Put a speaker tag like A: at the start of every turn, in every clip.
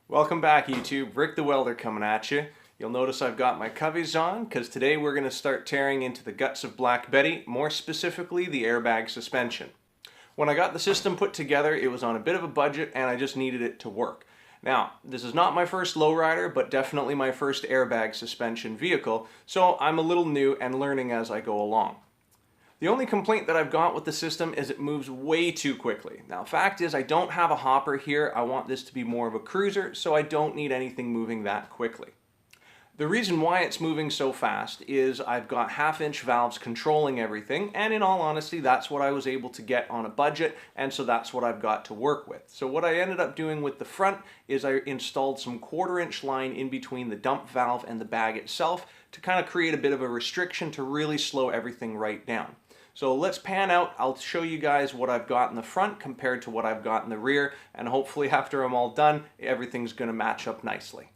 A: Welcome back, YouTube. Rick the Welder coming at you. You'll notice I've got my coveys on because today we're going to start tearing into the guts of Black Betty, more specifically the airbag suspension. When I got the system put together, it was on a bit of a budget and I just needed it to work. Now, this is not my first lowrider, but definitely my first airbag suspension vehicle, so I'm a little new and learning as I go along. The only complaint that I've got with the system is it moves way too quickly. Now, fact is I don't have a hopper here. I want this to be more of a cruiser, so I don't need anything moving that quickly. The reason why it's moving so fast is I've got half-inch valves controlling everything, and in all honesty, that's what I was able to get on a budget, and so that's what I've got to work with. So what I ended up doing with the front is I installed some 1/4-inch line in between the dump valve and the bag itself to kind of create a bit of a restriction to really slow everything right down. So let's pan out. I'll show you guys what I've got in the front compared to what I've got in the rear, and hopefully after I'm all done, everything's going to match up nicely.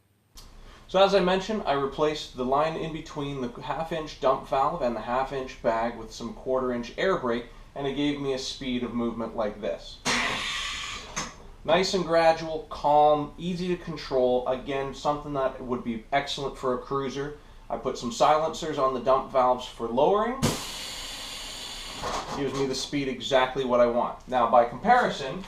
A: So as I mentioned, I replaced the line in between the half-inch dump valve and the half-inch bag with some 1/4-inch air brake, and it gave me a speed of movement like this. Nice and gradual, calm, easy to control. Again, something that would be excellent for a cruiser. I put some silencers on the dump valves for lowering. Gives me the speed exactly what I want. Now by comparison,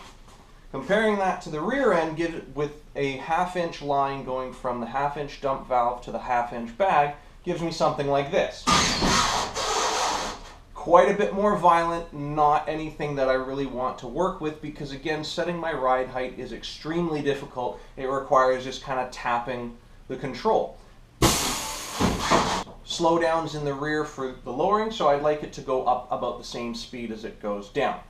A: comparing that to the rear end with a half-inch line going from the half-inch dump valve to the half-inch bag gives me something like this. Quite a bit more violent, not anything that I really want to work with because again, setting my ride height is extremely difficult. It requires just kind of tapping the control. Slowdowns in the rear for the lowering, so I'd like it to go up about the same speed as it goes down.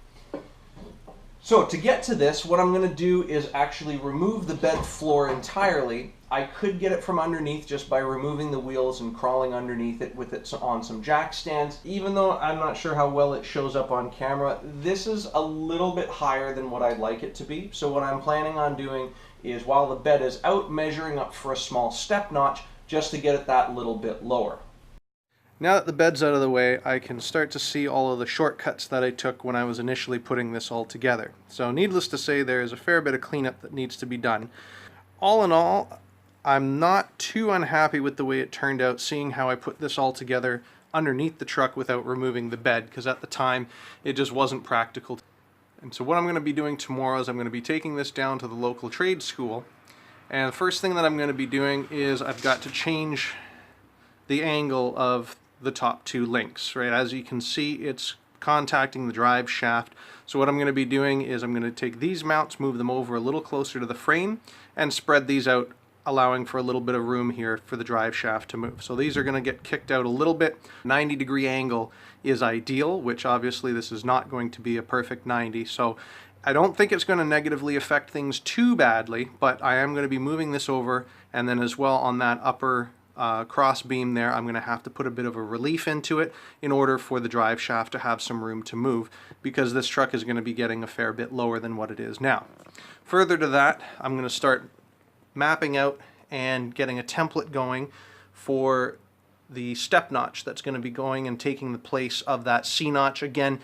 A: So to get to this, what I'm going to do is actually remove the bed floor entirely. I could get it from underneath just by removing the wheels and crawling underneath it with it on some jack stands. Even though I'm not sure how well it shows up on camera, this is a little bit higher than what I'd like it to be. So what I'm planning on doing is while the bed is out, measuring up for a small step notch just to get it that little bit lower. Now that the bed's out of the way, I can start to see all of the shortcuts that I took when I was initially putting this all together. So needless to say, there is a fair bit of cleanup that needs to be done. All in all, I'm not too unhappy with the way it turned out, seeing how I put this all together underneath the truck without removing the bed, because at the time it just wasn't practical. And so what I'm going to be doing tomorrow is I'm going to be taking this down to the local trade school, and the first thing that I'm going to be doing is I've got to change the angle of the top two links, right? As you can see, it's contacting the drive shaft. So what I'm going to be doing is I'm going to take these mounts, move them over a little closer to the frame, and spread these out, allowing for a little bit of room here for the drive shaft to move. So these are going to get kicked out a little bit. 90-degree angle is ideal, which obviously this is not going to be a perfect 90. So I don't think it's going to negatively affect things too badly, but I am going to be moving this over, and then as well on that upper cross beam there, I'm going to have to put a bit of a relief into it in order for the drive shaft to have some room to move, because this truck is going to be getting a fair bit lower than what it is now. Further to that, I'm going to start mapping out and getting a template going for the step notch that's going to be going and taking the place of that C notch. Again,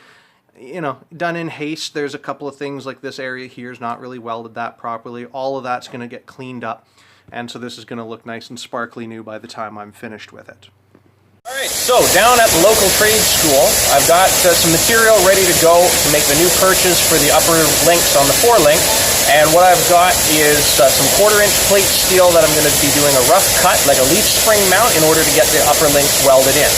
A: you know, done in haste. There's a couple of things like this area here is not really welded that properly. All of that's going to get cleaned up. And so this is going to look nice and sparkly new by the time I'm finished with it.
B: Alright, so down at the local trade school, I've got some material ready to go to make the new perches for the upper links on the forelink. And what I've got is some 1/4-inch plate steel that I'm going to be doing a rough cut, like a leaf spring mount, in order to get the upper links welded in.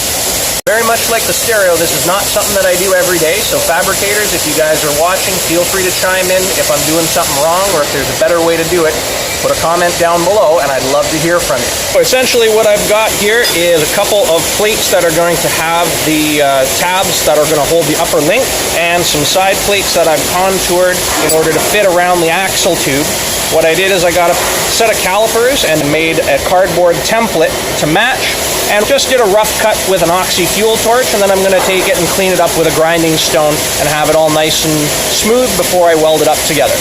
B: Very much like the stereo, this is not something that I do every day, so fabricators, if you guys are watching, feel free to chime in if I'm doing something wrong or if there's a better way to do it. Put a comment down below and I'd love to hear from you. So essentially what I've got here is a couple of plates that are going to have the tabs that are going to hold the upper link, and some side plates that I've contoured in order to fit around the axle tube. What I did is I got a set of calipers and made a cardboard template to match, and just did a rough cut with an oxy fuel torch, and then I'm going to take it and clean it up with a grinding stone and have it all nice and smooth before I weld it up together.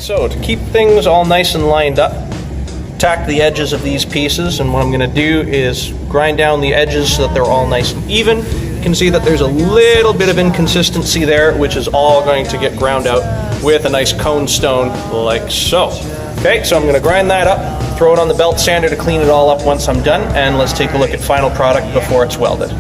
B: So to keep things all nice and lined up, tack the edges of these pieces, and what I'm going to do is grind down the edges so that they're all nice and even. You can see that there's a little bit of inconsistency there, which is all going to get ground out with a nice cone stone like so. Okay, so I'm going to grind that up, throw it on the belt sander to clean it all up once I'm done, and let's take a look at final product before it's welded.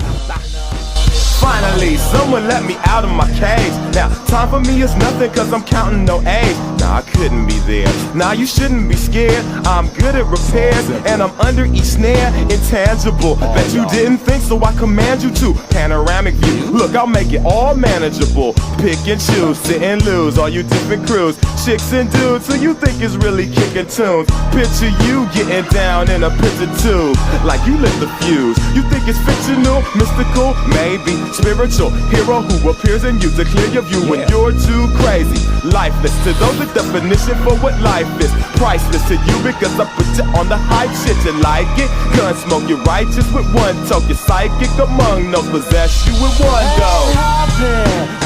C: Finally, someone let me out of my cage. Now, time for me is nothing cause I'm counting no age. Nah, I couldn't be there. Nah, you shouldn't be scared. I'm good at repairs and I'm under each snare. Intangible, bet you didn't think, so I command you to. Panoramic view, look, I'll make it all manageable. Pick and choose, sit and lose, all you different crews. Chicks and dudes who you think is really kicking tunes. Picture you getting down in a picture tube, like you lit the fuse. You think it's fictional, mystical, maybe spiritual hero who appears in you to clear your view when you're too crazy. Lifeless to those, the definition for what life is. Priceless to you because I put you on the hype shit. You like it? Gun smoke, you're righteous with one toke. You're psychic among no possess you with one go.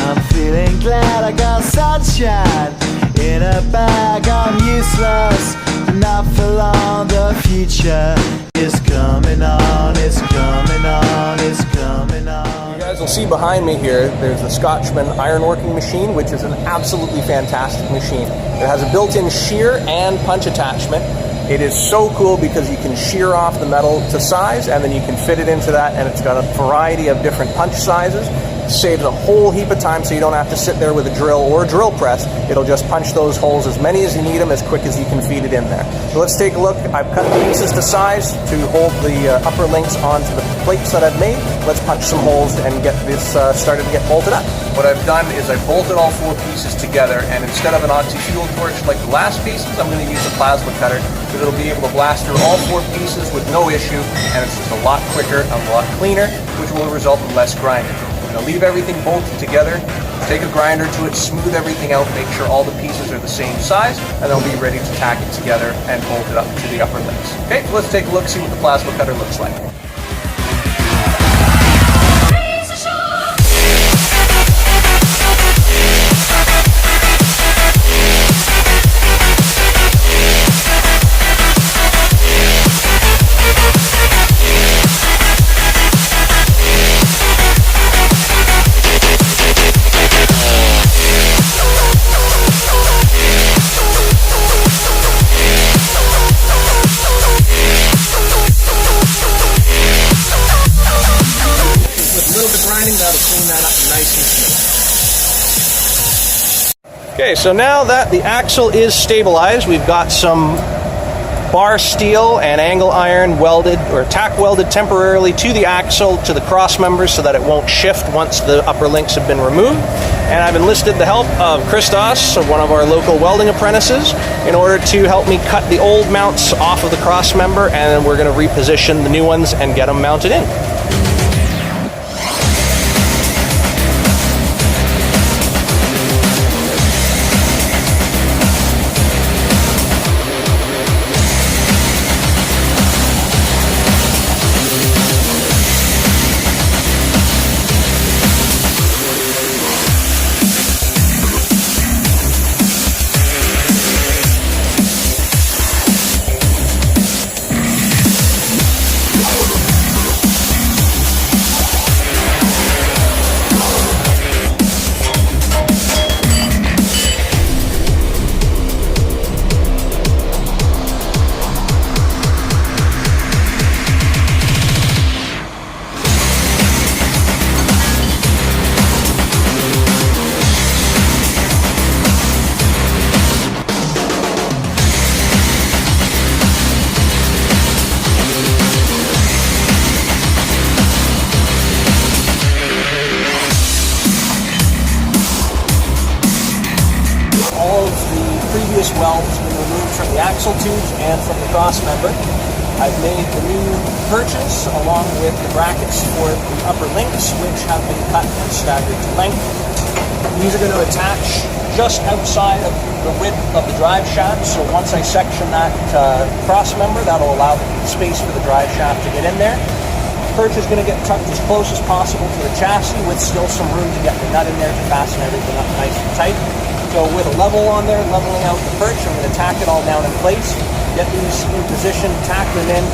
D: I'm feeling glad I got sunshine in a bag. I'm useless, but not for long. The future is coming on, it's coming on, it's coming on.
B: You guys will see behind me here, there's the Scotchman ironworking machine, which is an absolutely fantastic machine. It has a built-in shear and punch attachment. It is so cool because you can shear off the metal to size and then you can fit it into that, and it's got a variety of different punch sizes. It saves a whole heap of time so you don't have to sit there with a drill or a drill press. It'll just punch those holes as many as you need them as quick as you can feed it in there. So let's take a look. I've cut the pieces to size to hold the upper links onto the plates that I've made. Let's punch some holes and get this started to get bolted up. What I've done is I've bolted all 4 pieces together, and instead of an oxy-fuel torch like the last pieces, I'm going to use a plasma cutter because it'll be able to blast through all 4 pieces with no issue, and it's just a lot quicker and a lot cleaner, which will result in less grinding. I'm going to leave everything bolted together, take a grinder to it, smooth everything out, make sure all the pieces are the same size, and I'll be ready to tack it together and bolt it up to the upper links. Okay, so let's take a look, see what the plasma cutter looks like. Okay, so now that the axle is stabilized, we've got some bar steel and angle iron welded or tack welded temporarily to the axle, to the cross members, so that it won't shift once the upper links have been removed. And I've enlisted the help of Cristos, one of our local welding apprentices, in order to help me cut the old mounts off of the cross member, and then we're going to reposition the new ones and get them mounted in. Weld has been removed from the axle tubes and from the cross member. I've made the new purchase along with the brackets for the upper links, which have been cut and staggered to length. These are going to attach just outside of the width of the drive shaft, so once I section that cross member, that'll allow the space for the drive shaft to get in there. perch is going to get tucked as close as possible to the chassis with still some room to get the nut in there to fasten everything up nice and tight. So with a level on there, leveling out the perch, I'm going to tack it all down in place, get these in position, tack them in.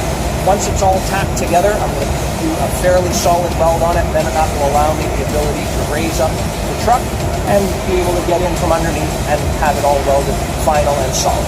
B: Once it's all tacked together, I'm going to do a fairly solid weld on it, then that will allow me the ability to raise up the truck and be able to get in from underneath and have it all welded final and solid.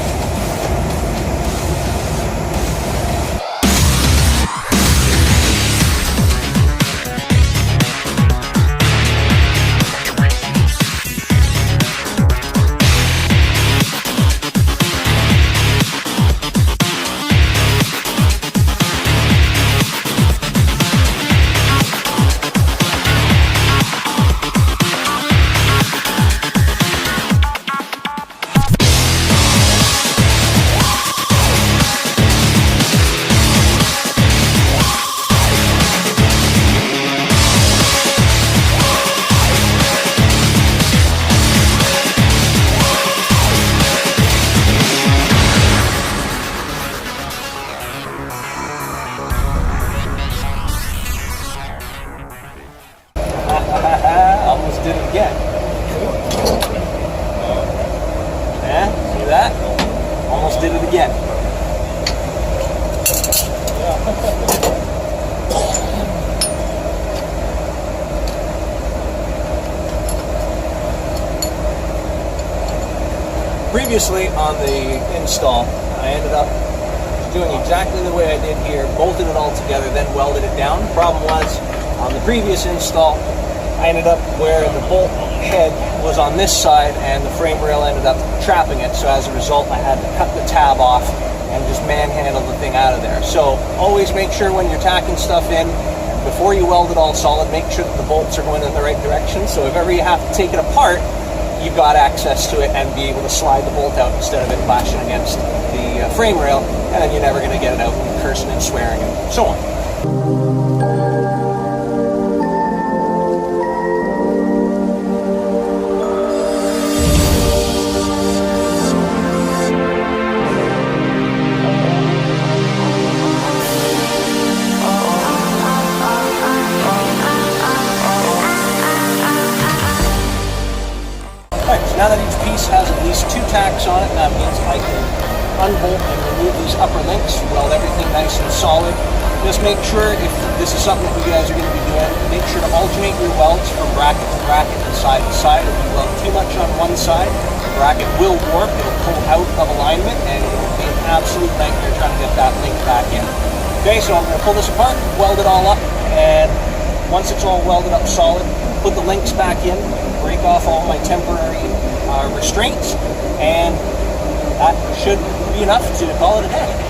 B: Almost did it again. Yeah, see that? Almost did it again. Previously on the install, I ended up doing exactly the way I did here, bolted it all together, then welded it down. The problem was, on the previous install, I ended up where the bolt head was on this side and the frame rail ended up trapping it, so as a result I had to cut the tab off and just manhandle the thing out of there. So always make sure when you're tacking stuff in, before you weld it all solid, make sure that the bolts are going in the right direction, so if ever you have to take it apart, you've got access to it and be able to slide the bolt out instead of it clashing against the frame rail, and then you're never going to get it out and cursing and swearing and so on. Now that each piece has at least 2 tacks on it, that means I can unbolt and remove these upper links, weld everything nice and solid. Just make sure, if this is something that you guys are going to be doing, make sure to alternate your welds from bracket to bracket and side to side. If you weld too much on one side, the bracket will warp, it'll pull out of alignment, and it will be an absolute nightmare trying to get that link back in. Okay, so I'm going to pull this apart, weld it all up, and once it's all welded up solid, put the links back in, break off all my temporary restraints, and that should be enough to call it a day.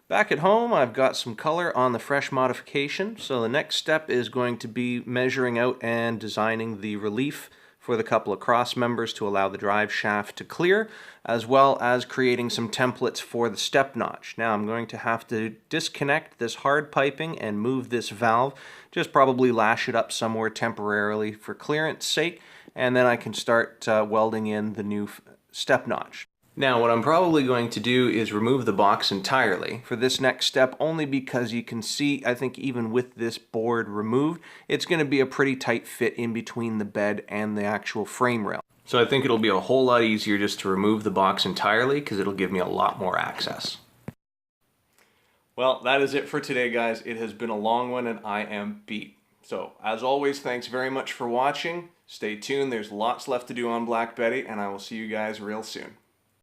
B: Back at home, I've got some color on the fresh modification, so the next step is going to be measuring out and designing the relief for the couple of cross members to allow the drive shaft to clear, as well as creating some templates for the step notch. Now I'm going to have to disconnect this hard piping and move this valve, just probably lash it up somewhere temporarily for clearance sake, and then I can start welding in the new step notch. Now what I'm probably going to do is remove the box entirely for this next step, only because you can see, I think even with this board removed, it's going to be a pretty tight fit in between the bed and the actual frame rail. So I think it'll be a whole lot easier just to remove the box entirely, because it'll give me a lot more access. Well, that is it for today, guys. It has been a long one and I am beat. So as always, thanks very much for watching. Stay tuned, there's lots left to do on Black Betty, and I will see you guys real soon.